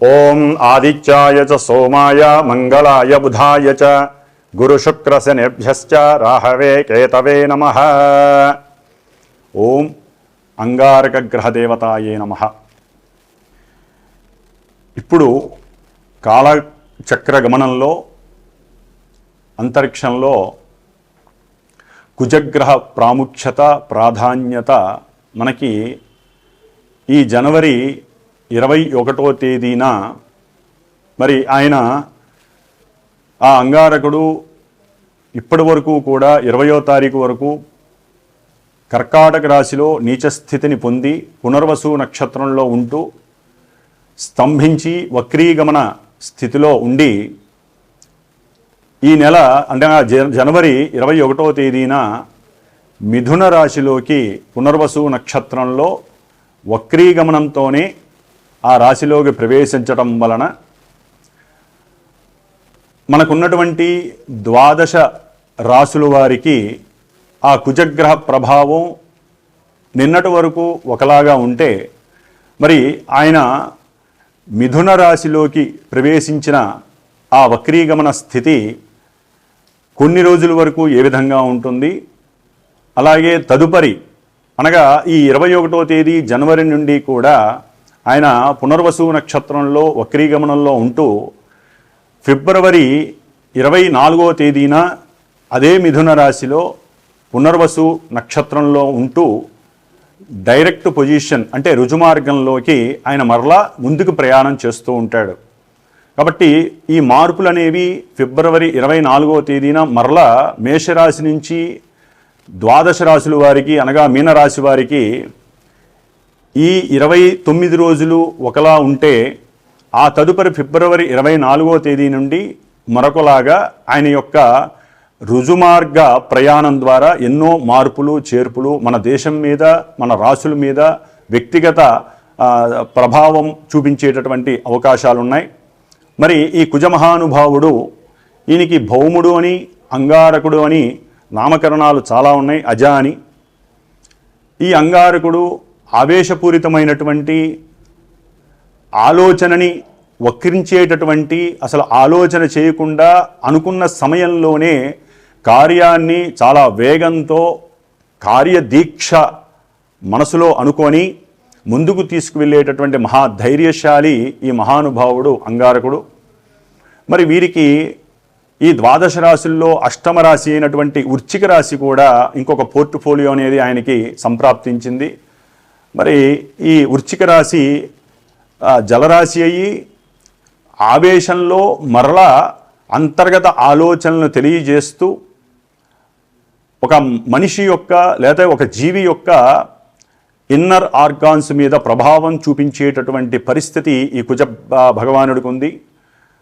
ఓం ఆదిత్యాయ చ సోమాయ మంగళాయ బుధాయ చ గురుశుక్రశనిభ్యశ్చ రాహవే కేతవే నమః. ఓం అంగారక గ్రహదేవతాయే నమః. ఇప్పుడు కాలచక్ర గమనంలో అంతరిక్షంలో కుజగ్రహ ప్రాముఖ్యత ప్రాధాన్యత మనకి ఈ జనవరి 21వ తేదీన మరి ఆయన ఆ అంగారకుడు ఇప్పటి వరకు కూడా 20వ తారీఖు వరకు కర్కాటక రాశిలో నీచస్థితిని పొంది పునర్వసు నక్షత్రంలో ఉంటూ స్తంభించి వక్రీగమన స్థితిలో ఉండి ఈ నెల అంటే జనవరి 21వ తేదీన మిథున రాశిలోకి పునర్వసు నక్షత్రంలో వక్రీగమనంతోనే ఆ రాశిలోకి ప్రవేశించడం వలన మనకున్నటువంటి 12 రాశుల వారికి ఆ కుజగ్రహ ప్రభావం నిన్నటి వరకు ఒకలాగా ఉంటే మరి ఆయన మిథున రాశిలోకి ప్రవేశించిన ఆ వక్రీగమన స్థితి కొన్ని రోజుల వరకు ఏ విధంగా ఉంటుంది, అలాగే తదుపరి అనగా ఈ 21వ తేదీ జనవరి నుండి కూడా ఆయన పునర్వసు నక్షత్రంలో వక్రీగమనంలో ఉంటూ ఫిబ్రవరి 24వ తేదీన అదే మిథున రాశిలో పునర్వసు నక్షత్రంలో ఉంటూ డైరెక్ట్ పొజిషన్ అంటే రుజుమార్గంలోకి ఆయన మరలా ముందుకు ప్రయాణం చేస్తూ ఉంటాడు. కాబట్టి ఈ మార్పులు అనేవి ఫిబ్రవరి 24వ తేదీన మరలా మేషరాశి నుంచి 12 రాశుల వారికి అనగా మీనరాశి వారికి ఈ 29 రోజులు ఒకలా ఉంటే ఆ తదుపరి ఫిబ్రవరి 24వ తేదీ నుండి మరొకలాగా ఆయన యొక్క రుజుమార్గ ప్రయాణం ద్వారా ఎన్నో మార్పులు చేర్పులు మన దేశం మీద మన రాశుల మీద వ్యక్తిగత ప్రభావం చూపించేటటువంటి అవకాశాలు ఉన్నాయి. మరి ఈ కుజమహానుభావుడు ఈయనకి భౌముడు అని అంగారకుడు అని నామకరణాలు చాలా ఉన్నాయి, అజ అని. ఈ అంగారకుడు ఆవేశపూరితమైనటువంటి ఆలోచనని వక్రించేటటువంటి అసలు ఆలోచన చేయకుండా అనుకున్న సమయంలోనే కార్యాన్ని చాలా వేగంతో కార్యదీక్ష మనసులో అనుకొని ముందుకు తీసుకువెళ్ళేటటువంటి మహాధైర్యశాలి ఈ మహానుభావుడు అంగారకుడు. మరి వీరికి ఈ 12 రాశుల్లో అష్టమ రాశి అయినటువంటి వృశ్చిక రాశి కూడా ఇంకొక పోర్ట్ఫోలియో అనేది ఆయనకి సంప్రాప్తించింది. మరి ఈ వృశ్చిక రాశి జలరాశి అయ్యి ఆవేశంలో మరలా అంతర్గత ఆలోచనలను తెలియజేస్తూ ఒక మనిషి యొక్క లేదా ఒక జీవి యొక్క ఇన్నర్ ఆర్గాన్స్ మీద ప్రభావం చూపించేటటువంటి పరిస్థితి ఈ కుజ భగవానుడికి ఉంది.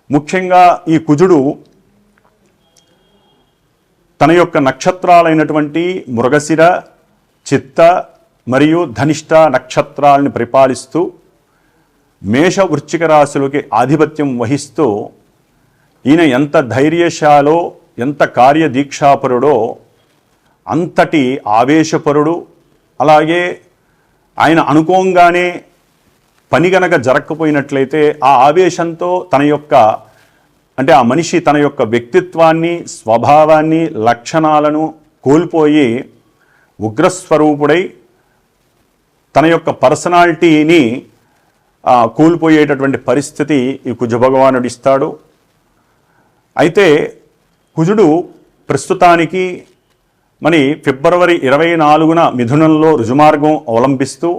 ముఖ్యంగా ఈ కుజుడు తన యొక్క నక్షత్రాలైనటువంటి మృగశిర, చిత్త మరియు ధనిష్ట నక్షత్రాలను పరిపాలిస్తూ మేష వృశ్చిక రాశులకి ఆధిపత్యం వహిస్తూ ఈయన ఎంత ధైర్యశాలో ఎంత కార్యదీక్షాపరుడో అంతటి ఆవేశపరుడు. అలాగే ఆయన అనుకోగానే పని గనక జరగకపోయినట్లయితే ఆ ఆవేశంతో తన యొక్క అంటే ఆ మనిషి తన యొక్క వ్యక్తిత్వాన్ని స్వభావాన్ని లక్షణాలను కోల్పోయి ఉగ్రస్వరూపుడై తన యొక్క పర్సనాలిటీని కోల్పోయేటటువంటి పరిస్థితి ఈ కుజభగవానుడు ఇస్తాడు. అయితే కుజుడు ప్రస్తుతానికి మరి ఫిబ్రవరి 24న మిథునంలో రుజుమార్గం అవలంబిస్తూ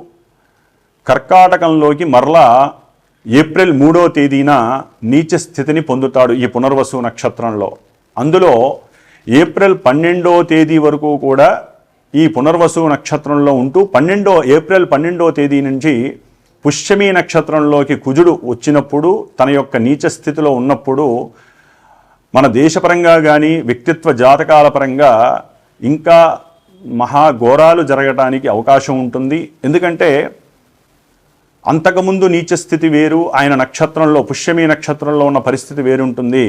కర్కాటకంలోకి మరలా ఏప్రిల్ 3వ తేదీన నీచ స్థితిని పొందుతాడు ఈ పునర్వసు నక్షత్రంలో. అందులో ఏప్రిల్ 12వ తేదీ వరకు కూడా ఈ పునర్వసు నక్షత్రంలో ఉంటూ ఏప్రిల్ 12వ తేదీ నుంచి పుష్యమీ నక్షత్రంలోకి కుజుడు వచ్చినప్పుడు తన యొక్క నీచ స్థితిలో ఉన్నప్పుడు మన దేశపరంగా కానీ వ్యక్తిత్వ జాతకాల పరంగా ఇంకా మహాఘోరాలు జరగటానికి అవకాశం ఉంటుంది. ఎందుకంటే అంతకుముందు నీచస్థితి వేరు, ఆయన నక్షత్రంలో పుష్యమీ నక్షత్రంలో ఉన్న పరిస్థితి వేరుంటుంది.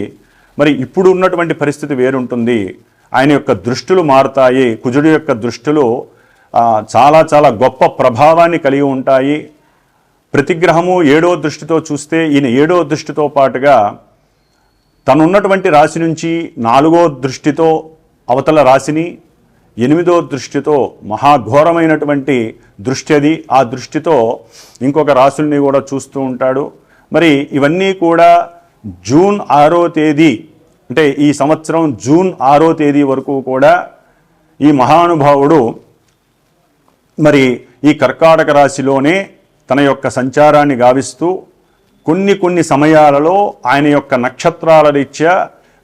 మరి ఇప్పుడు ఉన్నటువంటి పరిస్థితి వేరుంటుంది. ఆయన యొక్క దృష్టులు మారుతాయి. కుజుడు యొక్క దృష్టులు చాలా చాలా గొప్ప ప్రభావాన్ని కలిగి ఉంటాయి. ప్రతి గ్రహము 7వ దృష్టితో చూస్తే ఈయన 7వ దృష్టితో పాటుగా తనున్నటువంటి రాశి నుంచి 4వ దృష్టితో అవతల రాశిని, 8వ దృష్టితో మహాఘోరమైనటువంటి దృష్టి అది, ఆ దృష్టితో ఇంకొక రాశుల్ని కూడా చూస్తూ ఉంటాడు. మరి ఇవన్నీ కూడా జూన్ 6వ తేదీ అంటే ఈ సంవత్సరం జూన్ 6వ తేదీ వరకు కూడా ఈ మహానుభావుడు మరి ఈ కర్కాటక రాశిలోనే తన యొక్క సంచారాన్ని గావిస్తూ కొన్ని సమయాలలో ఆయన యొక్క నక్షత్రాల రీత్యా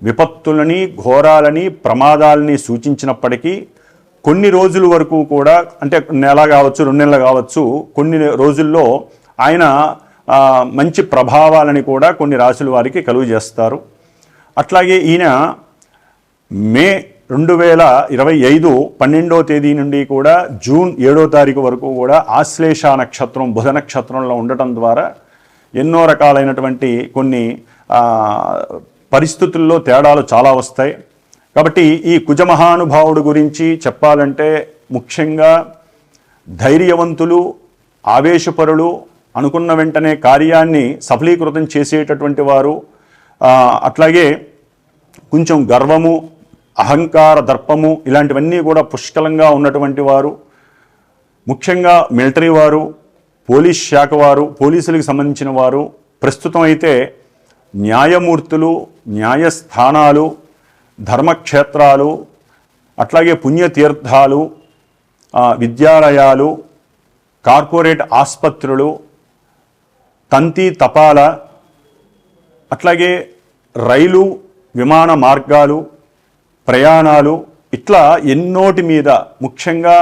విపత్తులని, ఘోరాలని, ప్రమాదాలని సూచించినప్పటికీ కొన్ని రోజుల వరకు కూడా, అంటే నెల కావచ్చు, 2 నెలలు కావచ్చు, కొన్ని రోజుల్లో ఆయన మంచి ప్రభావాలని కూడా కొన్ని రాశుల వారికి కలుగజేస్తారు. అట్లాగే ఈయన మే 2025 12వ తేదీ నుండి కూడా జూన్ 7వ తారీఖు వరకు కూడా ఆశ్లేష నక్షత్రం బుధ నక్షత్రంలో ఉండటం ద్వారా ఎన్నో రకాలైనటువంటి కొన్ని పరిస్థితుల్లో తేడాలు చాలా వస్తాయి. కాబట్టి ఈ కుజమహానుభావుడు గురించి చెప్పాలంటే ముఖ్యంగా ధైర్యవంతులు, ఆవేశపరులు, అనుకున్న వెంటనే కార్యాన్ని సఫలీకృతం చేసేటటువంటి వారు, అట్లాగే కొంచెం గర్వము, అహంకార, దర్పము ఇలాంటివన్నీ కూడా పుష్కలంగా ఉన్నటువంటి వారు, ముఖ్యంగా మిలిటరీ వారు, పోలీస్ శాఖ వారు, పోలీసులకు సంబంధించిన వారు, ప్రస్తుతం అయితే న్యాయమూర్తులు, న్యాయస్థానాలు, ధర్మక్షేత్రాలు, అట్లాగే పుణ్యతీర్థాలు, విద్యాలయాలు, కార్పొరేట్ ఆసుపత్రులు, తంతి తపాల, అట్లాగే రైలు, విమాన మార్గాలు, ప్రయాణాలు, ఇట్లా ఎన్నోటి మీద, ముఖ్యంగా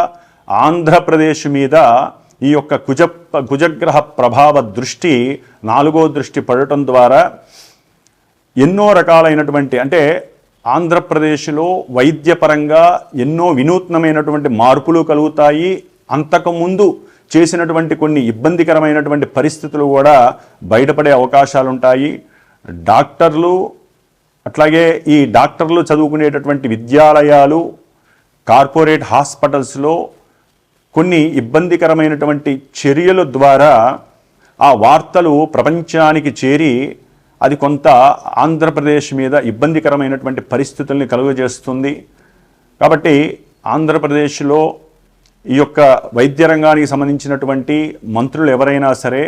ఆంధ్రప్రదేశ్ మీద ఈ యొక్క కుజగ్రహ ప్రభావ దృష్టి 4వ దృష్టి పడటం ద్వారా ఎన్నో రకాలైనటువంటి, అంటే ఆంధ్రప్రదేశ్లో వైద్యపరంగా ఎన్నో వినూత్నమైనటువంటి మార్పులు కలుగుతాయి. అంతకుముందు చేసినటువంటి కొన్ని ఇబ్బందికరమైనటువంటి పరిస్థితులు కూడా బయటపడే అవకాశాలు ఉంటాయి. డాక్టర్లు, అట్లాగే ఈ డాక్టర్లు చదువుకునేటటువంటి విద్యాలయాలు, కార్పొరేట్ హాస్పిటల్స్లో కొన్ని ఇబ్బందికరమైనటువంటి చర్యల ద్వారా ఆ వార్తలు ప్రపంచానికి చేరి అది కొంత ఆంధ్రప్రదేశ్ మీద ఇబ్బందికరమైనటువంటి పరిస్థితుల్ని కలుగజేస్తుంది. కాబట్టి ఆంధ్రప్రదేశ్లో ఈ యొక్క వైద్య రంగానికి సంబంధించినటువంటి మంత్రులు ఎవరైనా సరే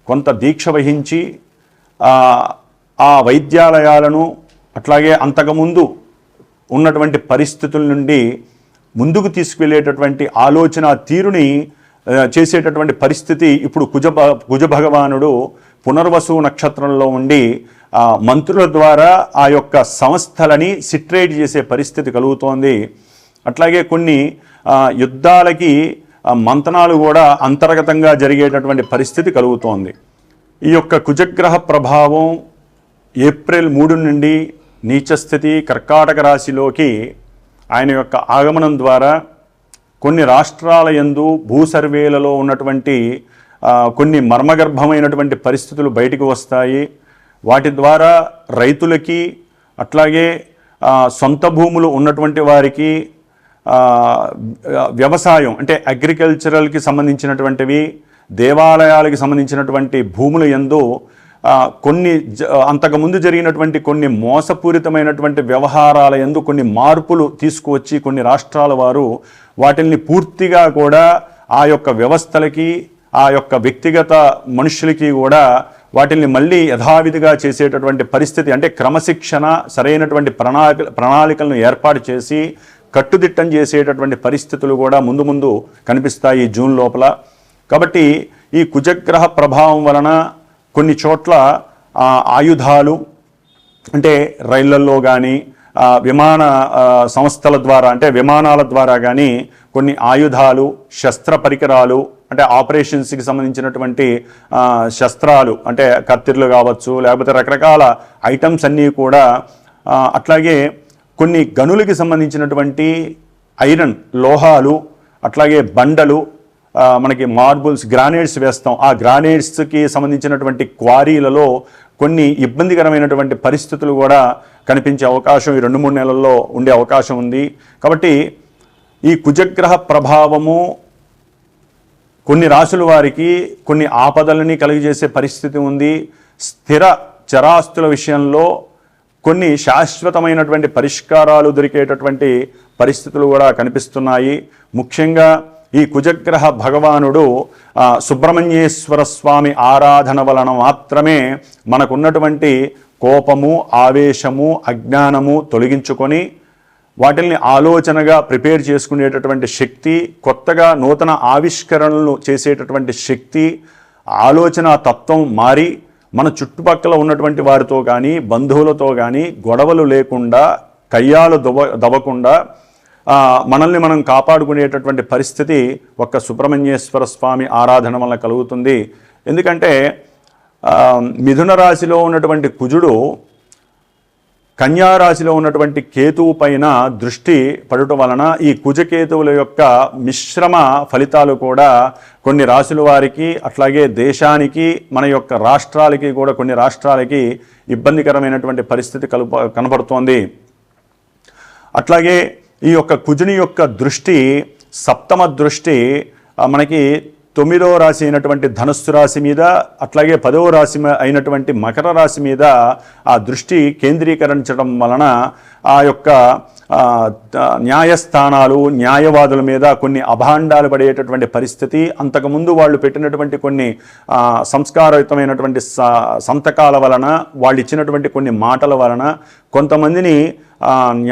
కొంత దీక్ష వహించి ఆ వైద్యాలయాలను, అట్లాగే అంతకుముందు ఉన్నటువంటి పరిస్థితుల నుండి ముందుకు తీసుకువెళ్ళేటటువంటి ఆలోచన తీరుని చేసేటటువంటి పరిస్థితి ఇప్పుడు కుజ భగవానుడు పునర్వసు నక్షత్రంలో ఉండి మంత్రుల ద్వారా ఆ యొక్క సంస్థలని సిట్రేట్ చేసే పరిస్థితి కలుగుతోంది. అట్లాగే కొన్ని యుద్ధాలకి మంతనాలు కూడా అంతర్గతంగా జరిగేటటువంటి పరిస్థితి కలుగుతోంది. ఈ యొక్క కుజగ్రహ ప్రభావం ఏప్రిల్ 3 నుండి నీచస్థితి కర్కాటక రాశిలోకి ఆయన యొక్క ఆగమనం ద్వారా కొన్ని రాష్ట్రాల యందు భూ సర్వేలలో ఉన్నటువంటి కొన్ని మర్మగర్భమైనటువంటి పరిస్థితులు బయటకు వస్తాయి. వాటి ద్వారా రైతులకి, అట్లాగే సొంత భూములు ఉన్నటువంటి వారికి, వ్యవసాయం అంటే అగ్రికల్చరల్కి సంబంధించినటువంటివి, దేవాలయాలకి సంబంధించినటువంటి భూముల యందు కొన్ని అంతకుముందు జరిగినటువంటి కొన్ని మోసపూరితమైనటువంటి వ్యవహారాల యందు కొన్ని మార్పులు తీసుకువచ్చి కొన్ని రాష్ట్రాల వారు వాటిని పూర్తిగా కూడా ఆ యొక్క వ్యవస్థలకి, ఆ యొక్క వ్యక్తిగత మనుషులకి కూడా వాటిని మళ్ళీ యథావిధిగా చేసేటటువంటి పరిస్థితి, అంటే క్రమశిక్షణ, సరైనటువంటి ప్రణాళికలను ఏర్పాటు చేసి కట్టుదిట్టం చేసేటటువంటి పరిస్థితులు కూడా ముందు ముందు కనిపిస్తాయి జూన్ లోపల. కాబట్టి ఈ కుజగ్రహ ప్రభావం వలన కొన్ని చోట్ల ఆయుధాలు, అంటే రైళ్లల్లో కానీ విమాన సంస్థల ద్వారా, అంటే విమానాల ద్వారా కానీ కొన్ని ఆయుధాలు, శస్త్ర పరికరాలు, అంటే ఆపరేషన్స్కి సంబంధించినటువంటి శస్త్రాలు, అంటే కత్తిర్లు కావచ్చు, లేకపోతే రకరకాల ఐటమ్స్ అన్నీ కూడా, అట్లాగే కొన్ని గనులకి సంబంధించినటువంటి ఐరన్ లోహాలు, అట్లాగే బండలు, మనకి మార్బుల్స్, గ్రానైట్స్ వేస్తాం, ఆ గ్రానైట్స్కి సంబంధించినటువంటి క్వారీలలో కొన్ని ఇబ్బందికరమైనటువంటి పరిస్థితులు కూడా కనిపించే అవకాశం ఈ 2-3 నెలల్లో ఉండే అవకాశం ఉంది. కాబట్టి ఈ కుజగ్రహ ప్రభావము కొన్ని రాశుల వారికి కొన్ని ఆపదలని కలిగజేసే పరిస్థితి ఉంది. స్థిర చరాస్తుల విషయంలో కొన్ని శాశ్వతమైనటువంటి పరిష్కారాలు దొరికేటటువంటి పరిస్థితులు కూడా కనిపిస్తున్నాయి. ముఖ్యంగా ఈ కుజగ్రహ భగవానుడు సుబ్రహ్మణ్యేశ్వర స్వామి ఆరాధన వలన మాత్రమే మనకున్నటువంటి కోపము, ఆవేశము, అజ్ఞానము తొలగించుకొని వాటిల్ని ఆలోచనగా ప్రిపేర్ చేసుకునేటటువంటి శక్తి, కొత్తగా నూతన ఆవిష్కరణలు చేసేటటువంటి శక్తి, ఆలోచన తత్వం మారి మన చుట్టుపక్కల ఉన్నటువంటి వారితో కానీ బంధువులతో కానీ గొడవలు లేకుండా, కయ్యాలు దవ్వకుండా మనల్ని మనం కాపాడుకునేటటువంటి పరిస్థితి ఒక్క సుబ్రహ్మణ్యేశ్వర స్వామి ఆరాధన వల్ల కలుగుతుంది. ఎందుకంటే మిథున రాశిలో ఉన్నటువంటి కుజుడు కన్యారాశిలో ఉన్నటువంటి కేతువు పైన దృష్టి పడటం వలన ఈ కుజకేతువుల యొక్క మిశ్రమ ఫలితాలు కూడా కొన్ని రాశుల వారికి, అట్లాగే దేశానికి, మన యొక్క రాష్ట్రాలకి కూడా కొన్ని రాష్ట్రాలకి ఇబ్బందికరమైనటువంటి పరిస్థితి కనబడుతోంది. అట్లాగే ఈ యొక్క కుజుని యొక్క దృష్టి, సప్తమ దృష్టి మనకి 9వ రాశి అయినటువంటి ధనుస్సు రాశి మీద, అట్లాగే 10వ రాశి అయినటువంటి మకర రాశి మీద ఆ దృష్టి కేంద్రీకరించడం వలన ఆ యొక్క న్యాయస్థానాలు, న్యాయవాదుల మీద కొన్ని అభాండాలు పడేటటువంటి పరిస్థితి, అంతకుముందు వాళ్ళు పెట్టినటువంటి కొన్ని సంస్కారయుతమైనటువంటి సంతకాల వలన, వాళ్ళు ఇచ్చినటువంటి కొన్ని మాటల వలన కొంతమందిని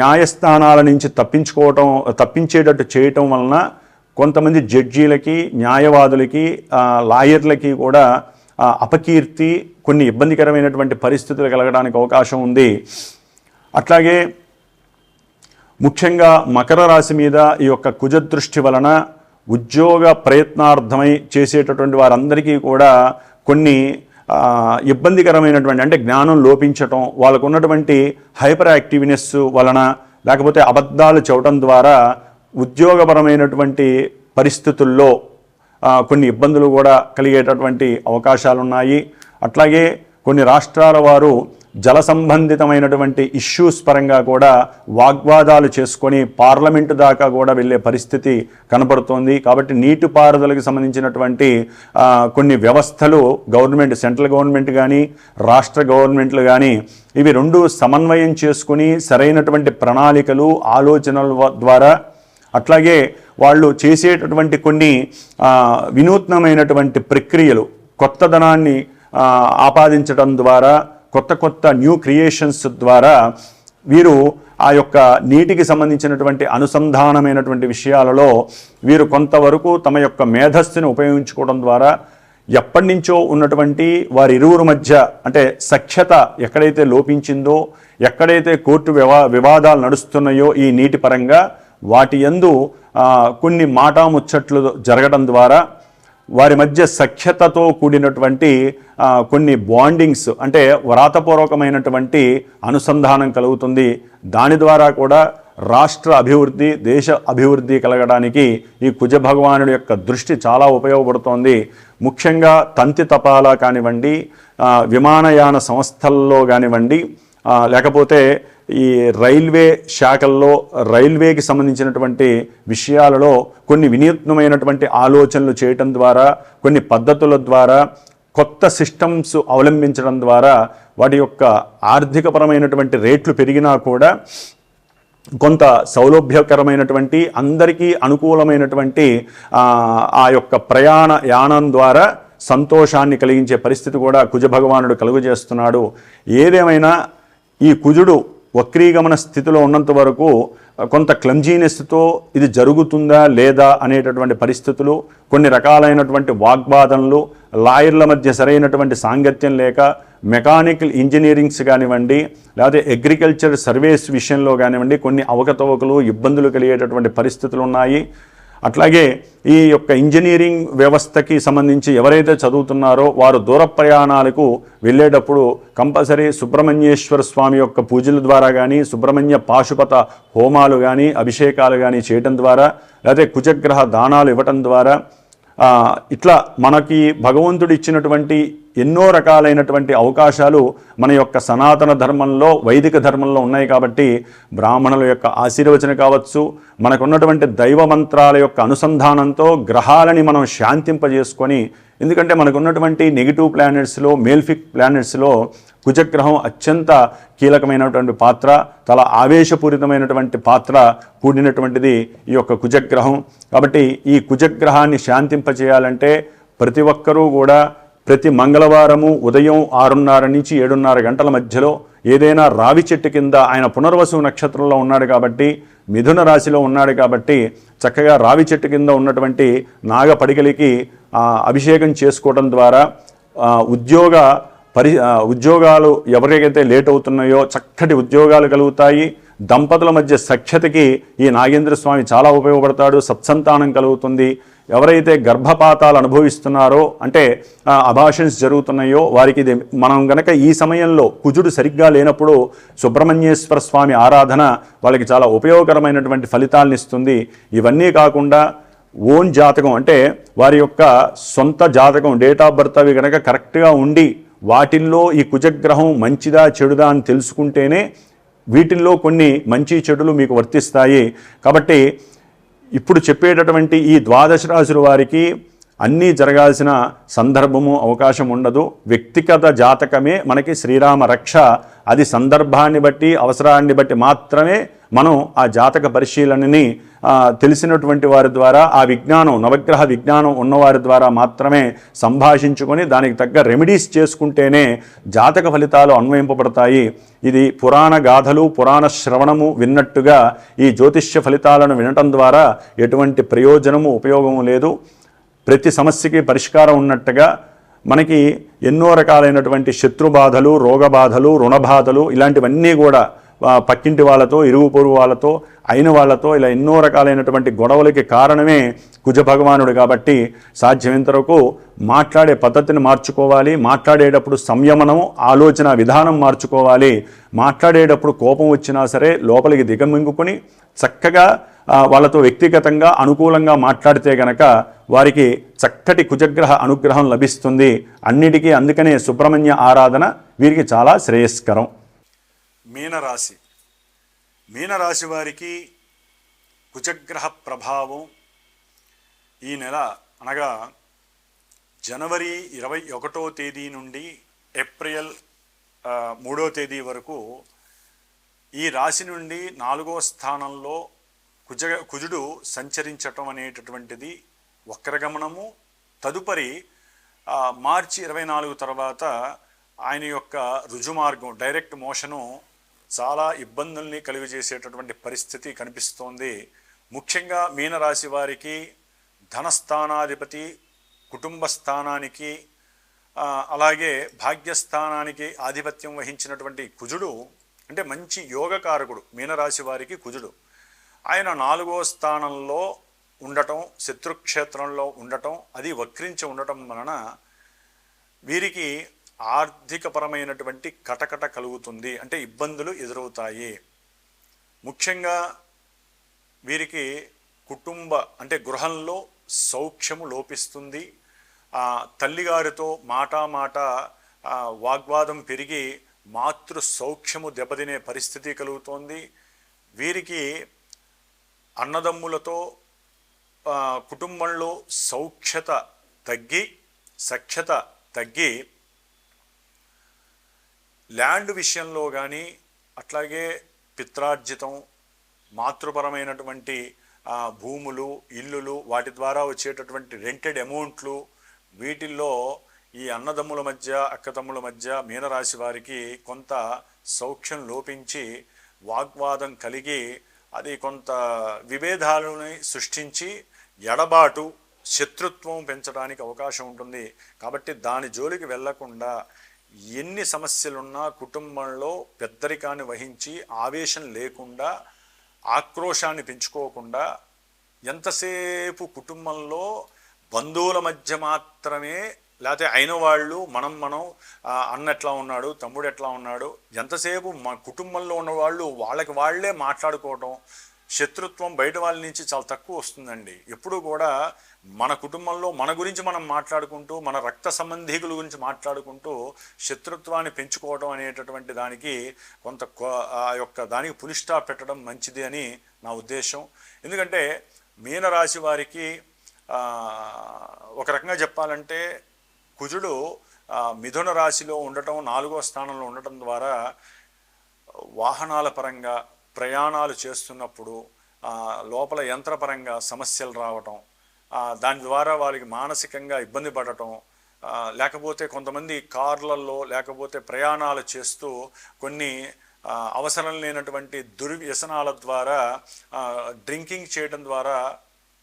న్యాయస్థానాల నుంచి తప్పించేటట్టు చేయటం వలన కొంతమంది జడ్జీలకి, న్యాయవాదులకి, లాయర్లకి కూడా అపకీర్తి, కొన్ని ఇబ్బందికరమైనటువంటి పరిస్థితులు కలగడానికి అవకాశం ఉంది. అట్లాగే ముఖ్యంగా మకర రాశి మీద ఈ యొక్క కుజదృష్టి వలన ఉద్యోగ ప్రయత్నార్థమై చేసేటటువంటి వారందరికీ కూడా కొన్ని ఇబ్బందికరమైనటువంటి, అంటే జ్ఞానం లోపించటం, వాళ్ళకు ఉన్నటువంటి హైపర్ యాక్టివ్నెస్ వలన, లేకపోతే అబద్ధాలు చెప్పడం ద్వారా ఉద్యోగపరమైనటువంటి పరిస్థితుల్లో కొన్ని ఇబ్బందులు కూడా కలిగేటటువంటి అవకాశాలు ఉన్నాయి. అట్లాగే కొన్ని రాష్ట్రాల వారు జల సంబంధితమైనటువంటి ఇష్యూస్ పరంగా కూడా వాగ్వాదాలు చేసుకొని పార్లమెంటు దాకా కూడా వెళ్ళే పరిస్థితి కనబడుతోంది. కాబట్టి నీటిపారుదలకు సంబంధించినటువంటి కొన్ని వ్యవస్థలు గవర్నమెంట్, సెంట్రల్ గవర్నమెంట్ కానీ రాష్ట్ర గవర్నమెంట్లు కానీ ఇవి రెండు సమన్వయం చేసుకుని సరైనటువంటి ప్రణాళికలు, ఆలోచనల ద్వారా, అట్లాగే వాళ్ళు చేసేటటువంటి కొన్ని వినూత్నమైనటువంటి ప్రక్రియలు, కొత్తదనాన్ని ఆపాదించడం ద్వారా, కొత్త న్యూ క్రియేషన్స్ ద్వారా వీరు ఆ యొక్క నీటికి సంబంధించినటువంటి అనుసంధానమైనటువంటి విషయాలలో వీరు కొంతవరకు తమ యొక్క మేధస్సును ఉపయోగించుకోవడం ద్వారా ఎప్పటి నుంచో ఉన్నటువంటి వారి ఇరువురు మధ్య, అంటే సఖ్యత ఎక్కడైతే లోపించిందో, ఎక్కడైతే కోర్టు వివాదాలు నడుస్తున్నాయో ఈ నీటి పరంగా, వాటి యందు కొన్ని మాటాముచ్చట్లు జరగడం ద్వారా వారి మధ్య సఖ్యతతో కూడినటువంటి కొన్ని బాండింగ్స్, అంటే వ్రాతపూర్వకమైనటువంటి అనుసంధానం కలుగుతుంది. దాని ద్వారా కూడా రాష్ట్ర అభివృద్ధి, దేశ అభివృద్ధి కలగడానికి ఈ కుజ భగవానుడి యొక్క దృష్టి చాలా ఉపయోగపడుతోంది. ముఖ్యంగా తంతి తపాలా కానివ్వండి, విమానయాన సంస్థల్లో కానివ్వండి, లేకపోతే ఈ రైల్వే శాఖల్లో రైల్వేకి సంబంధించినటువంటి విషయాలలో కొన్ని వినూత్నమైనటువంటి ఆలోచనలు చేయటం ద్వారా, కొన్ని పద్ధతుల ద్వారా, కొత్త సిస్టమ్స్ అవలంబించడం ద్వారా వాటి యొక్క ఆర్థికపరమైనటువంటి రేట్లు పెరిగినా కూడా కొంత సౌలభ్యకరమైనటువంటి, అందరికీ అనుకూలమైనటువంటి ఆ యొక్క ప్రయాణ యానం ద్వారా సంతోషాన్ని కలిగించే పరిస్థితి కూడా కుజ భగవానుడు కలుగజేస్తున్నాడు. ఏదేమైనా ఈ కుజుడు వక్రీగమన స్థితిలో ఉన్నంత వరకు కొంత క్లమ్జీనెస్తో ఇది జరుగుతుందా లేదా అనేటటువంటి పరిస్థితులు, కొన్ని రకాలైనటువంటి వాగ్వాదనలు, లాయర్ల మధ్య సరైనటువంటి సాంగత్యం లేక, మెకానికల్ ఇంజనీరింగ్స్ కానివ్వండి, లేకపోతే అగ్రికల్చర్ సర్వీస్ విషయంలో కానివ్వండి కొన్ని అవకతవకలు, ఇబ్బందులు కలిగేటటువంటి పరిస్థితులు ఉన్నాయి. అట్లాగే ఈ యొక్క ఇంజనీరింగ్ వ్యవస్థకి సంబంధించి ఎవరైతే చదువుతున్నారో వారు దూర ప్రయాణాలకు వెళ్ళేటప్పుడు కంపల్సరీ సుబ్రహ్మణ్యేశ్వర స్వామి యొక్క పూజల ద్వారా కానీ, సుబ్రహ్మణ్య పాశుపత హోమాలు కానీ, అభిషేకాలు కానీ చేయటం ద్వారా, లేకపోతే కుజగ్రహ దానాలు ఇవ్వటం ద్వారా, ఇట్లా మనకి భగవంతుడు ఇచ్చినటువంటి ఎన్నో రకాలైనటువంటి అవకాశాలు మన యొక్క సనాతన ధర్మంలో, వైదిక ధర్మంలో ఉన్నాయి. కాబట్టి బ్రాహ్మణుల యొక్క ఆశీర్వచన కావచ్చు, మనకున్నటువంటి దైవ మంత్రాల యొక్క అనుసంధానంతో గ్రహాలని మనం శాంతింపజేసుకొని, ఎందుకంటే మనకున్నటువంటి నెగిటివ్ ప్లానెట్స్లో, మేల్ఫిక్ ప్లానెట్స్లో కుజగ్రహం అత్యంత కీలకమైనటువంటి పాత్ర, చాలా ఆవేశపూరితమైనటువంటి పాత్ర కూడినటువంటిది ఈ యొక్క కుజగ్రహం. కాబట్టి ఈ కుజగ్రహాన్ని శాంతింపజేయాలంటే ప్రతి ఒక్కరూ కూడా ప్రతి మంగళవారము ఉదయం 6:30 నుంచి 7:30 గంటల మధ్యలో ఏదైనా రావి చెట్టు కింద, ఆయన పునర్వసు నక్షత్రంలో ఉన్నాడు కాబట్టి, మిథున రాశిలో ఉన్నాడు కాబట్టి, చక్కగా రావి చెట్టు కింద ఉన్నటువంటి నాగపడికలికి అభిషేకం చేసుకోవడం ద్వారా ఉద్యోగాలు ఎవరికైతే లేట్ అవుతున్నాయో చక్కటి ఉద్యోగాలు కలుగుతాయి. దంపతుల మధ్య సఖ్యతకి ఈ నాగేంద్ర స్వామి చాలా ఉపయోగపడతాడు. సత్సంతానం కలుగుతుంది. ఎవరైతే గర్భపాతాలు అనుభవిస్తున్నారో, అంటే అబార్షన్స్ జరుగుతున్నాయో వారికి ఇది మనం గనక ఈ సమయంలో కుజుడు సరిగ్గా లేనప్పుడు సుబ్రహ్మణ్యేశ్వర స్వామి ఆరాధన వాళ్ళకి చాలా ఉపయోగకరమైనటువంటి ఫలితాలను ఇస్తుంది. ఇవన్నీ కాకుండా ఓన్ జాతకం, అంటే వారి యొక్క సొంత జాతకం, డేట్ ఆఫ్ బర్త్ అవి కనుక కరెక్ట్గా ఉండి వాటిల్లో ఈ కుజగ్రహం మంచిదా చెడుదా అని తెలుసుకుంటేనే వీటిల్లో కొన్ని మంచి చెడులు మీకు వర్తిస్తాయి. కాబట్టి ఇప్పుడు చెప్పేటటువంటి ఈ ద్వాదశ రాశుల వారికి అన్నీ జరగాల్సిన సందర్భము, అవకాశం ఉండదు. వ్యక్తిగత జాతకమే మనకి శ్రీరామ రక్ష. అది సందర్భాన్ని బట్టి, అవసరాన్ని బట్టి మాత్రమే మనం ఆ జాతక పరిశీలనని తెలిసినటువంటి వారి ద్వారా, ఆ విజ్ఞానం, నవగ్రహ విజ్ఞానం ఉన్నవారి ద్వారా మాత్రమే సంభాషించుకొని దానికి తగ్గ రెమెడీస్ చేసుకుంటేనే జాతక ఫలితాలు అన్వయింపబడతాయి. ఇది పురాణ గాథలు, పురాణ శ్రవణము విన్నట్టుగా ఈ జ్యోతిష్య ఫలితాలను వినటం ద్వారా ఎటువంటి ప్రయోజనము, ఉపయోగము లేదు. ప్రతి సమస్యకి పరిష్కారం ఉన్నట్టుగా మనకి ఎన్నో రకాలైనటువంటి శత్రుబాధలు, రోగబాధలు, రుణబాధలు ఇలాంటివన్నీ కూడా పక్కింటి వాళ్ళతో, ఇరుగు పొరుగు వాళ్ళతో, అయిన వాళ్ళతో ఇలా ఎన్నో రకాలైనటువంటి గొడవలకి కారణమే కుజ భగవానుడు. కాబట్టి సాధ్యమైనంత వరకు మాట్లాడే పద్ధతిని మార్చుకోవాలి. మాట్లాడేటప్పుడు సంయమనం, ఆలోచన విధానం మార్చుకోవాలి. మాట్లాడేటప్పుడు కోపం వచ్చినా సరే లోపలికి దిగమింగుకొని చక్కగా వాళ్ళతో వ్యక్తిగతంగా అనుకూలంగా మాట్లాడితే గనక వారికి చక్కటి కుజగ్రహ అనుగ్రహం లభిస్తుంది. అన్నిటికీ అందుకనే సుబ్రహ్మణ్య ఆరాధన వీరికి చాలా శ్రేయస్కరం. మీనరాశి వారికి కుజగ్రహ ప్రభావం ఈ నెల, అనగా జనవరి 21వ తేదీ నుండి ఏప్రిల్ 3వ తేదీ వరకు ఈ రాశి నుండి 4వ స్థానంలో కుజుడు సంచరించటం అనేటటువంటిది వక్రగమనము. తదుపరి మార్చి 24 తర్వాత ఆయన యొక్క రుజుమార్గం, డైరెక్ట్ మోషను చాలా ఇబ్బందుల్ని కలుగజేసేటటువంటి పరిస్థితి కనిపిస్తోంది. ముఖ్యంగా మీనరాశి వారికి ధనస్థానాధిపతి, కుటుంబ స్థానానికి అలాగే భాగ్యస్థానానికి ఆధిపత్యం వహించినటువంటి కుజుడు, అంటే మంచి యోగకారకుడు మీనరాశి వారికి కుజుడు. ఆయన 4వ స్థానంలో ఉండటం, శత్రుక్షేత్రంలో ఉండటం, అది వక్రించి ఉండటం వలన వీరికి ఆర్థికపరమైనటువంటి కటకట కలుగుతుంది, అంటే ఇబ్బందులు ఎదురవుతాయి. ముఖ్యంగా వీరికి అంటే గృహంలో సౌఖ్యము లోపిస్తుంది. తల్లిగారితో మాట వాగ్వాదం పెరిగి మాతృ సౌఖ్యము దెబ్బతినే పరిస్థితి కలుగుతోంది. వీరికి అన్నదమ్ములతో కుటుంబంలో సఖ్యత తగ్గి ల్యాండ్ విషయంలో కానీ, అట్లాగే పిత్రార్జితం, మాతృపరమైనటువంటి భూములు, ఇల్లులు, వాటి ద్వారా వచ్చేటటువంటి రెంటెడ్ అమౌంట్లు, వీటిల్లో ఈ అన్నదమ్ముల మధ్య, అక్కతమ్ముల మధ్య మీనరాశి వారికి కొంత సౌఖ్యం లోపించి వాగ్వాదం కలిగి అది కొంత విభేదాలను సృష్టించి ఎడబాటు, శత్రుత్వం పెంచడానికి అవకాశం ఉంటుంది. కాబట్టి దాని జోలికి వెళ్లకుండా ఎన్ని సమస్యలున్నా కుటుంబంలో పెద్దరికాన్ని వహించి ఆవేశం లేకుండా, ఆక్రోశాన్ని పెంచుకోకుండా, ఎంతసేపు కుటుంబంలో బంధువుల మధ్య మాత్రమే, లేకపోతే అయిన వాళ్ళు మనం అన్న ఎట్లా ఉన్నాడు, తమ్ముడు ఎట్లా ఉన్నాడు, ఎంతసేపు మా కుటుంబంలో ఉన్నవాళ్ళు వాళ్ళకి వాళ్ళే మాట్లాడుకోవటం, శత్రుత్వం బయట వాళ్ళ నుంచి చాలా తక్కువ వస్తుందండి. ఎప్పుడు కూడా మన కుటుంబంలో మన గురించి మనం మాట్లాడుకుంటూ, మన రక్త సంబంధీకుల గురించి మాట్లాడుకుంటూ శత్రుత్వాన్ని పెంచుకోవడం అనేటటువంటి దానికి కొంత ఆ యొక్క దానికి పులిస్టా పెట్టడం మంచిది అని నా ఉద్దేశం. ఎందుకంటే మీనరాశి వారికి ఒక రకంగా చెప్పాలంటే కుజుడు మిథున రాశిలో ఉండటం, 4వ స్థానంలో ఉండటం ద్వారా వాహనాల పరంగా ప్రయాణాలు చేస్తున్నప్పుడు లోపల యంత్రపరంగా సమస్యలు రావటం, దాని ద్వారా వారికి మానసికంగా ఇబ్బంది పడటం, లేకపోతే కొంతమంది కార్లలో లేకపోతే ప్రయాణాలు చేస్తూ కొన్ని అవసరం లేనటువంటి దుర్వ్యసనాల ద్వారా డ్రింకింగ్ చేయడం ద్వారా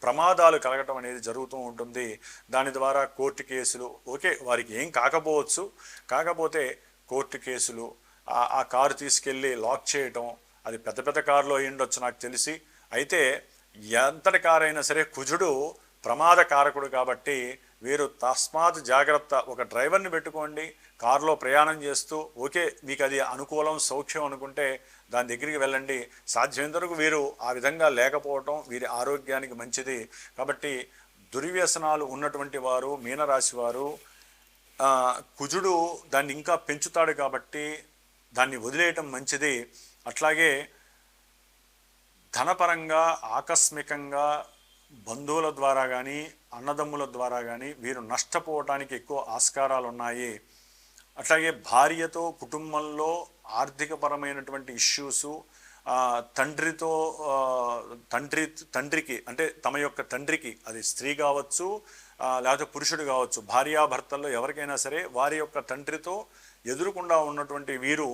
ప్రమాదాలు కలగటం అనేది జరుగుతూ ఉంటుంది. దాని ద్వారా కోర్టు కేసులు, ఓకే వారికి ఏం కాకపోవచ్చు, కాకపోతే కోర్టు కేసులు, ఆ కారు తీసుకెళ్ళి లాక్ చేయటం, అది పెద్ద పెద్ద కారులో అయ్యుండొచ్చు నాకు తెలిసి. అయితే ఎంతటి కారైనా సరే కుజుడు ప్రమాదకారకుడు కాబట్టి వీరు తస్మాత్ జాగ్రత్త. ఒక డ్రైవర్ని పెట్టుకోండి, కారులో ప్రయాణం చేస్తూ ఓకే మీకు అది అనుకూలం సౌఖ్యం అనుకుంటే దాని దగ్గరికి వెళ్ళండి. సాధ్యమైనంత వరకు వీరు ఆ విధంగా లేకపోవటం వీరి ఆరోగ్యానికి మంచిది. కాబట్టి దుర్వ్యసనాలు ఉన్నటువంటి వారు మీనరాశి వారు కుజుడు దాన్ని ఇంకా పెంచుతాడు కాబట్టి దాన్ని వదిలేయటం మంచిది. అట్లాగే ధనపరంగా ఆకస్మికంగా బంధువుల ద్వారా కానీ అన్నదమ్ముల ద్వారా కానీ వీరు నష్టపోవటానికి ఎక్కువ ఆస్కారాలు ఉన్నాయి. అట్లాగే భార్యతో కుటుంబంలో ఆర్థికపరమైనటువంటి ఇష్యూసు, తండ్రితో తండ్రికి అంటే తమ యొక్క తండ్రికి, అది స్త్రీ కావచ్చు లేకపోతే పురుషుడు కావచ్చు, భార్యాభర్తల్లో ఎవరికైనా సరే వారి యొక్క తండ్రితో ఎదురుకుండా ఉన్నటువంటి వీరు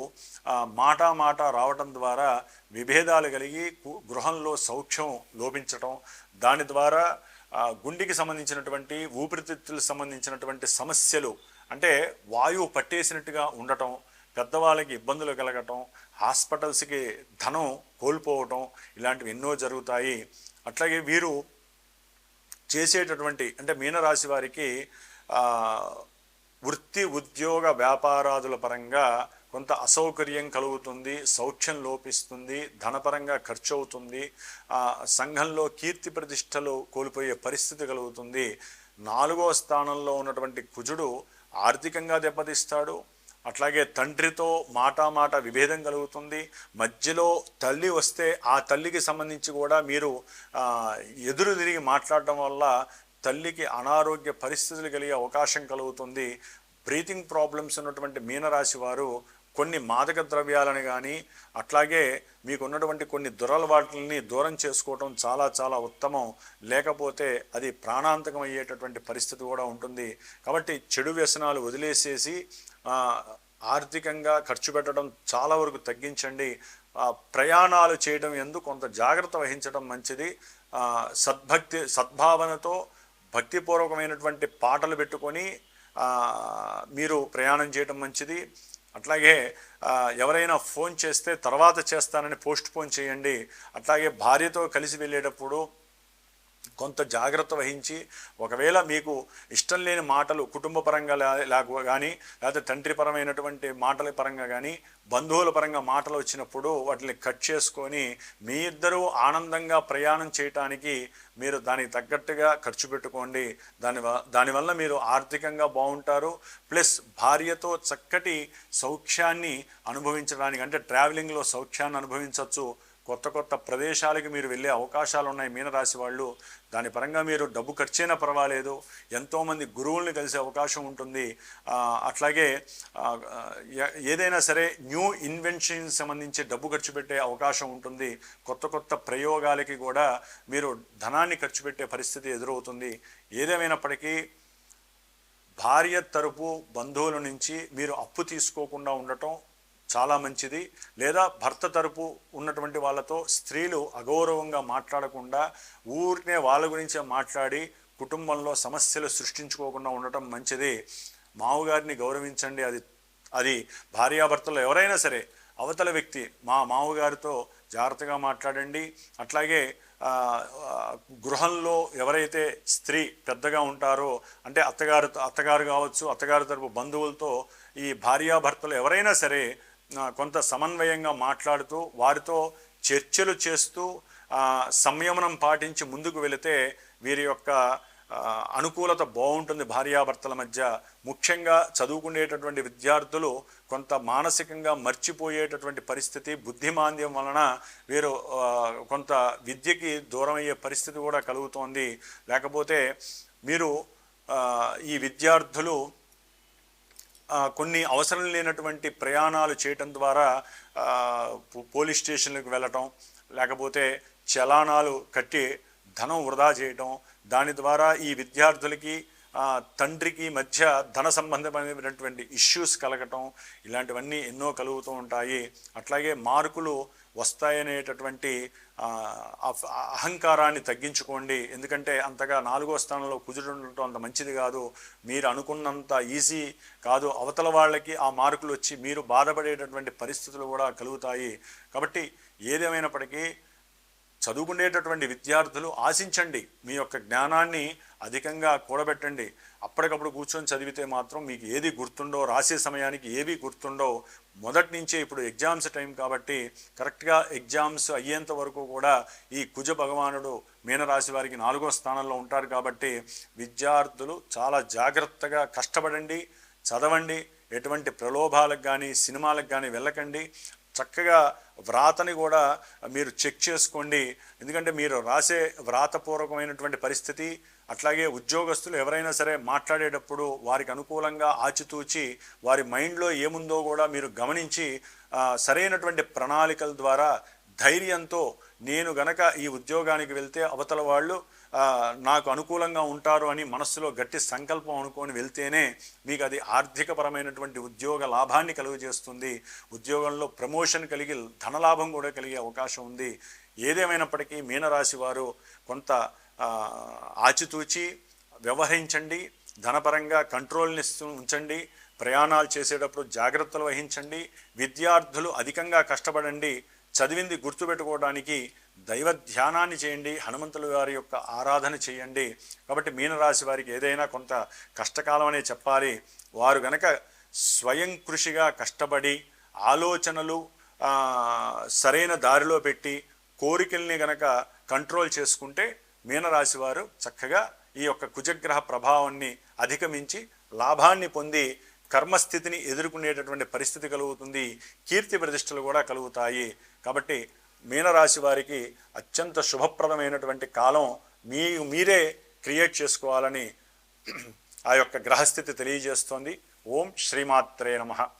మాట రావటం ద్వారా విభేదాలు కలిగి గృహంలో సౌఖ్యం లోపించటం, దాని ద్వారా గుండెకి సంబంధించినటువంటి ఊపిరితిత్తులకు సంబంధించినటువంటి సమస్యలు, అంటే వాయువు పట్టేసినట్టుగా ఉండటం, పెద్దవాళ్ళకి ఇబ్బందులు కలగటం, హాస్పిటల్స్కి ధనం కోల్పోవటం, ఇలాంటివి ఎన్నో జరుగుతాయి. అట్లాగే వీరు చేసేటటువంటి అంటే మీనరాశి వారికి వృత్తి ఉద్యోగ వ్యాపారాదుల పరంగా కొంత అసౌకర్యం కలుగుతుంది, సౌఖ్యం లోపిస్తుంది, ధనపరంగా ఖర్చు అవుతుంది, సంఘంలో కీర్తి ప్రతిష్టలు కోల్పోయే పరిస్థితి కలుగుతుంది. 4వ స్థానంలో ఉన్నటువంటి కుజుడు ఆర్థికంగా దెబ్బతీస్తాడు. అట్లాగే తండ్రితో మాట విభేదం కలుగుతుంది. మధ్యలో తల్లి వస్తే ఆ తల్లికి సంబంధించి కూడా మీరు ఎదురు తిరిగి మాట్లాడడం వల్ల తల్లికి అనారోగ్య పరిస్థితులు కలిగే అవకాశం కలుగుతుంది. బ్రీతింగ్ ప్రాబ్లమ్స్ ఉన్నటువంటి మీనరాశి వారు కొన్ని మాదక ద్రవ్యాలను కానీ అట్లాగే మీకు ఉన్నటువంటి కొన్ని దురలవాట్లని దూరం చేసుకోవటం చాలా ఉత్తమం. లేకపోతే అది ప్రాణాంతకం అయ్యేటటువంటి పరిస్థితి కూడా ఉంటుంది. కాబట్టి చెడు వ్యసనాలు వదిలేసేసి ఆర్థికంగా ఖర్చు పెట్టడం చాలా వరకు తగ్గించండి. ప్రయాణాలు చేయడం ఎందుకు కొంత జాగ్రత్త వహించడం మంచిది. సద్భావనతో భక్తిపూర్వకమైనటువంటి పాటలు పెట్టుకొని మీరు ప్రయాణం చేయడం మంచిది. అట్లాగే ఎవరైనా ఫోన్ చేస్తే తర్వాత చేస్తానని పోస్ట్ పోన్ చేయండి. అట్లాగే భార్యతో కలిసి వెళ్ళేటప్పుడు కొంత జాగ్రత్త వహించి, ఒకవేళ మీకు ఇష్టం లేని మాటలు కుటుంబ పరంగా కానీ లేకపోతే తండ్రి పరమైనటువంటి మాటల పరంగా కానీ బంధువుల పరంగా మాటలు వచ్చినప్పుడు వాటిని కట్ చేసుకొని మీ ఇద్దరూ ఆనందంగా ప్రయాణం చేయటానికి మీరు దానికి తగ్గట్టుగా ఖర్చు పెట్టుకోండి. దానివల్ల మీరు ఆర్థికంగా బాగుంటారు. ప్లస్ భార్యతో చక్కటి సౌఖ్యాన్ని అనుభవించడానికి, అంటే ట్రావెలింగ్లో సౌఖ్యాన్ని అనుభవించవచ్చు. కొత్త ప్రదేశాలకి మీరు వెళ్ళే అవకాశాలు ఉన్నాయి మీనరాశి వాళ్ళు. దాని పరంగా మీరు డబ్బు ఖర్చైనా పర్వాలేదు, ఎంతోమంది గురువుల్ని కలిసే అవకాశం ఉంటుంది. అట్లాగే ఏదైనా సరే న్యూ ఇన్వెన్షన్ సంబంధించి డబ్బు ఖర్చు పెట్టే అవకాశం ఉంటుంది. కొత్త ప్రయోగాలకి కూడా మీరు ధనాన్ని ఖర్చు పెట్టే పరిస్థితి ఎదురవుతుంది. ఏదేమైనప్పటికీ భార్య తరపు బంధువుల నుంచి మీరు అప్పు తీసుకోకుండా ఉండటం చాలా మంచిది. లేదా భర్త తరపు ఉన్నటువంటి వాళ్ళతో స్త్రీలు అగౌరవంగా మాట్లాడకుండా ఊరినే వాళ్ళ గురించే మాట్లాడి కుటుంబంలో సమస్యలు సృష్టించుకోకుండా ఉండటం మంచిది. మామగారిని గౌరవించండి. అది భార్యాభర్తలు ఎవరైనా సరే అవతల వ్యక్తి మా మామగారితో జాగ్రత్తగా మాట్లాడండి. అట్లాగే గృహంలో ఎవరైతే స్త్రీ పెద్దగా ఉంటారో, అంటే అత్తగారు కావచ్చు, అత్తగారి తరపు బంధువులతో ఈ భార్యాభర్తలు ఎవరైనా సరే కొంత సమన్వయంగా మాట్లాడుతూ వారితో చర్చలు చేస్తూ సంయమనం పాటించి ముందుకు వెళితే వీరి యొక్క అనుకూలత బాగుంటుంది భార్యాభర్తల మధ్య. ముఖ్యంగా చదువుకునేటటువంటి విద్యార్థులు కొంత మానసికంగా మర్చిపోయేటటువంటి పరిస్థితి, బుద్ధిమాంద్యం వలన వీరు కొంత విద్యకి దూరం అయ్యే పరిస్థితి కూడా కలుగుతోంది. లేకపోతే మీరు ఈ విద్యార్థులు కొన్ని అవసరం లేనటువంటి ప్రయాణాలు చేయటం ద్వారా పోలీస్ స్టేషన్లకు వెళ్ళటం, లేకపోతే చలానాలు కట్టి ధనం వృధా చేయటం, దాని ద్వారా ఈ విద్యార్థులకి తండ్రికి మధ్య ధన సంబంధమైనటువంటి ఇష్యూస్ కలగటం, ఇలాంటివన్నీ ఎన్నో కలుగుతూ ఉంటాయి. అట్లాగే మార్కులు వస్తాయనేటటువంటి అహంకారాన్ని తగ్గించుకోండి. ఎందుకంటే అంతగా 4వ స్థానంలో కుజుడు ఉండటం అంత మంచిది కాదు. మీరు అనుకున్నంత ఈజీ కాదు. అవతల వాళ్ళకి ఆ మార్కులు వచ్చి మీరు బాధపడేటటువంటి పరిస్థితులు కూడా కలుగుతాయి. కాబట్టి ఏదేమైనప్పటికీ చదువుకునేటటువంటి విద్యార్థులు ఆశించండి, మీ యొక్క జ్ఞానాన్ని అధికంగా కూడబెట్టండి. అప్పటికప్పుడు కూర్చొని చదివితే మాత్రం మీకు ఏది గుర్తుండో, రాసే సమయానికి ఏవి గుర్తుండో. మొదటి నుంచే ఇప్పుడు ఎగ్జామ్స్ టైం కాబట్టి కరెక్ట్గా ఎగ్జామ్స్ అయ్యేంత వరకు కూడా ఈ కుజ భగవానుడు మీనరాశి వారికి 4వ స్థానంలో ఉంటారు. కాబట్టి విద్యార్థులు చాలా జాగ్రత్తగా కష్టపడండి, చదవండి. ఎటువంటి ప్రలోభాలకు కానీ సినిమాలకు కానీ వెళ్ళకండి. చక్కగా వ్రాతని కూడా మీరు చెక్ చేసుకోండి. ఎందుకంటే మీరు రాసే వ్రాతపూర్వకమైనటువంటి పరిస్థితి, అట్లాగే ఉద్యోగస్తులు ఎవరైనా సరే మాట్లాడేటప్పుడు వారికి అనుకూలంగా ఆచితూచి వారి మైండ్లో ఏముందో కూడా మీరు గమనించి సరైనటువంటి ప్రణాళికల ద్వారా ధైర్యంతో నేను గనక ఈ ఉద్యోగానికి వెళ్తే అవతల వాళ్ళు నాకు అనుకూలంగా ఉంటారు అని మనస్సులో గట్టి సంకల్పం అనుకొని వెళ్తేనే మీకు అది ఆర్థికపరమైనటువంటి ఉద్యోగ లాభాన్ని కలుగజేస్తుంది. ఉద్యోగంలో ప్రమోషన్ కలిగి ధనలాభం కూడా కలిగే అవకాశం ఉంది. ఏదేమైనప్పటికీ మీనరాశి వారు కొంత ఆచితూచి వ్యవహరించండి. ధనపరంగా కంట్రోల్ని ఉంచండి. ప్రయాణాలు చేసేటప్పుడు జాగ్రత్తలు వహించండి. విద్యార్థులు అధికంగా కష్టపడండి. చదివింది గుర్తుపెట్టుకోవడానికి దైవ ధ్యానాన్ని చేయండి. హనుమంతుల వారి యొక్క ఆరాధన చేయండి. కాబట్టి మీనరాశి వారికి ఏదైనా కొంత కష్టకాలం అనే చెప్పాలి. వారు గనక స్వయం కృషిగా కష్టపడి ఆలోచనలు సరైన దారిలో పెట్టి కోరికల్ని గనక కంట్రోల్ చేసుకుంటే మీనరాశి వారు చక్కగా ఈ యొక్క కుజగ్రహ ప్రభావాన్ని అధిగమించి లాభాన్ని పొంది కర్మస్థితిని ఎదుర్కొనేటటువంటి పరిస్థితి కలుగుతుంది. కీర్తి ప్రతిష్టలు కూడా కలుగుతాయి. కాబట్టి మీనరాశి వారికి అత్యంత శుభప్రదమైనటువంటి కాలం మీరే క్రియేట్ చేసుకోవాలని ఆ యొక్క గ్రహస్థితి తెలియజేస్తోంది. ఓం శ్రీమాత్రే నమః.